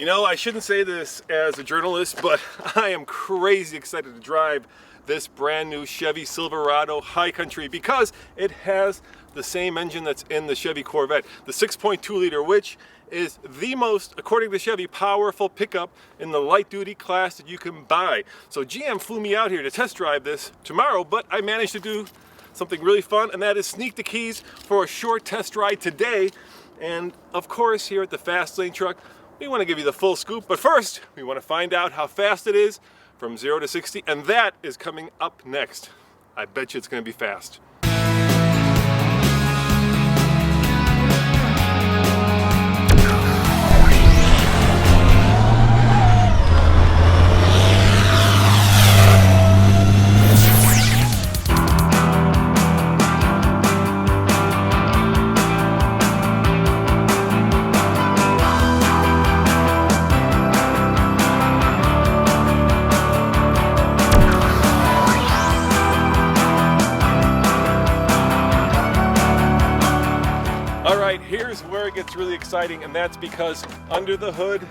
You know, I shouldn't say this as a journalist, but I am crazy excited to drive this brand new Chevy Silverado High Country because it has the same engine that's in the Chevy Corvette, the 6.2 liter, which is the most, according to Chevy, powerful pickup in the light duty class that you can buy. So GM flew me out here to test drive this tomorrow, but I managed to do something really fun, and that is sneak the keys for a short test ride today. And of course, here at the Fast Lane Truck, we want to give you the full scoop, but first we want to find out how fast it is from 0 to 60, and that is coming up next. I bet you it's going to be fast. Here's where it gets really exciting, and that's because under the hood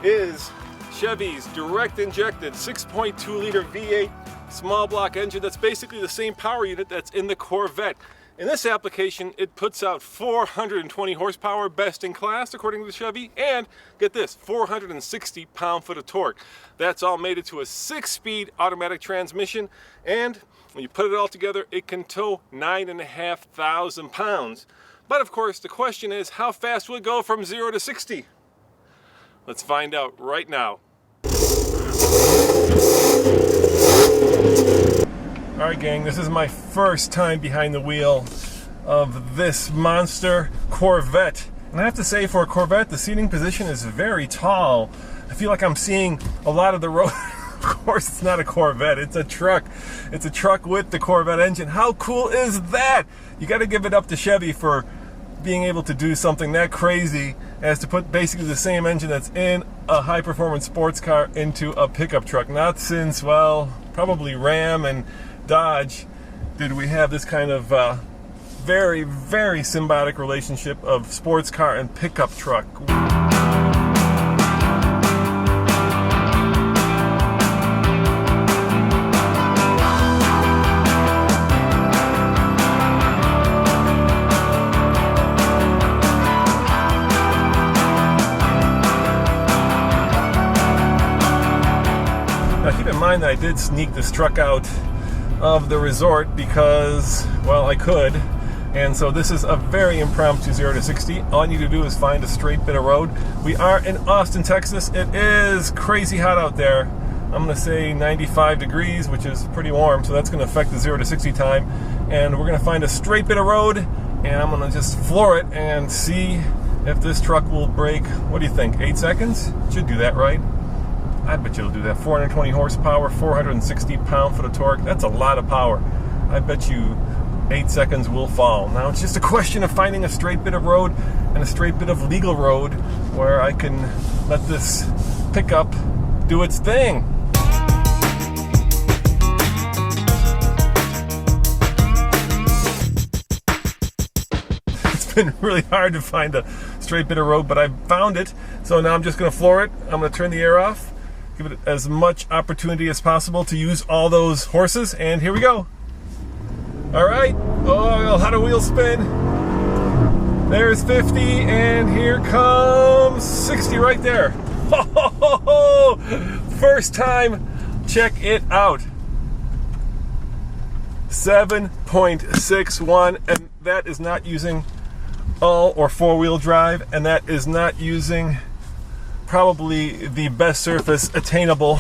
is Chevy's direct injected 6.2 liter V8 small block engine that's basically the same power unit that's in the Corvette. In this application, it puts out 420 horsepower, best in class according to Chevy, and get this, 460 pound-foot of torque. That's all mated to a 6-speed automatic transmission, and when you put it all together, it can tow 9,500 pounds. But of course, the question is, how fast will it go from 0 to 60? Let's find out right now. All right, gang, this is my first time behind the wheel of this monster Corvette. And I have to say, for a Corvette, the seating position is very tall. I feel like I'm seeing a lot of the road. Of course, it's not a Corvette, it's a truck. It's a truck with the Corvette engine. How cool is that? You got to give it up to Chevy for being able to do something that crazy as to put basically the same engine that's in a high-performance sports car into a pickup truck. Not since, well, probably Ram and Dodge did we have this kind of very, very symbiotic relationship of sports car and pickup truck. Now keep in mind that I did sneak this truck out of the resort because, well, I could. And so this is a very impromptu 0 to 60. All you need to do is find a straight bit of road. We are in Austin, Texas. It is crazy hot out there. I'm going to say 95 degrees, which is pretty warm, so that's going to affect the 0 to 60 time. And we're going to find a straight bit of road, and I'm going to just floor it and see if this truck will brake. What do you think, 8 seconds? Should do that, right? I bet you it'll do that. 420 horsepower, 460 pound-foot of torque. That's a lot of power. I bet you 8 seconds will fall. Now it's just a question of finding a straight bit of road and a straight bit of legal road where I can let this pickup do its thing. It's been really hard to find a straight bit of road, but I found it. So now I'm just going to floor it. I'm going to turn the air off, give it as much opportunity as possible to use all those horses, and here we go. All right, oh, how do wheels spin? There's 50, and here comes 60 right there. First time, check it out. 7.61, and that is not using all or four-wheel drive, and that is not using probably the best surface attainable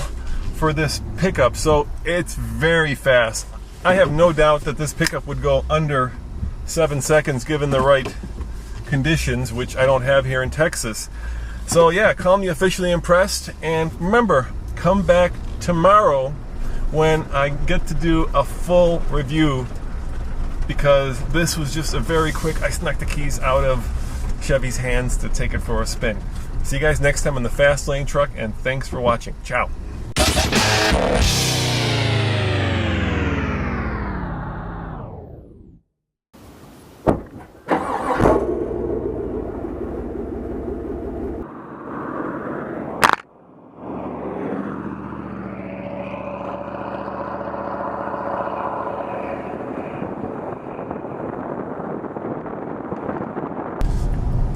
for this pickup, so it's very fast. I have no doubt that this pickup would go under 7 seconds given the right conditions, which I don't have here in Texas. So yeah, call me officially impressed, and remember, come back tomorrow when I get to do a full review, because this was just a very quick, I snuck the keys out of Chevy's hands to take it for a spin. See you guys next time on the Fast Lane Truck, and thanks for watching. Ciao.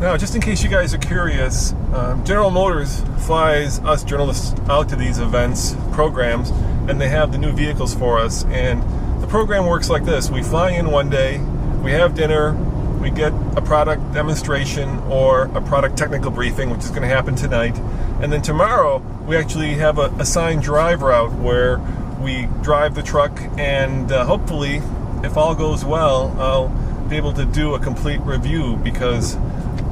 Now, just in case you guys are curious, General Motors flies us journalists out to these events, programs, and they have the new vehicles for us. And the program works like this. We fly in one day, we have dinner, we get a product demonstration or a product technical briefing, which is going to happen tonight. And then tomorrow, we actually have a assigned drive route where we drive the truck, and hopefully, if all goes well, I'll be able to do a complete review, because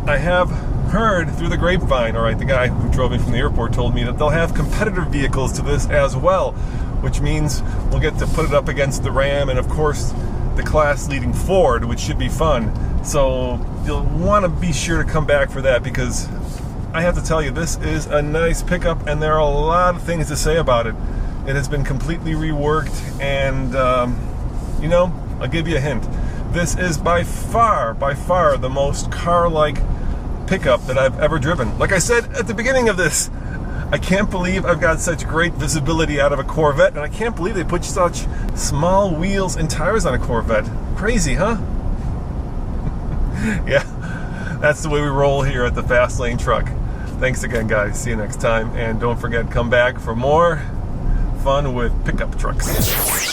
I have heard through the grapevine, all right, the guy who drove me from the airport told me that they'll have competitor vehicles to this as well, which means we'll get to put it up against the Ram and, of course, the class-leading Ford, which should be fun. So you'll want to be sure to come back for that, because I have to tell you, this is a nice pickup, and there are a lot of things to say about it. It has been completely reworked, and, you know, I'll give you a hint. This is by far the most car-like pickup that I've ever driven. Like I said at the beginning of this, I can't believe I've got such great visibility out of a Corvette, and I can't believe they put such small wheels and tires on a Corvette. Crazy, huh? Yeah, that's the way we roll here at the Fast Lane Truck. Thanks again, guys. See you next time, and don't forget, come back for more fun with pickup trucks.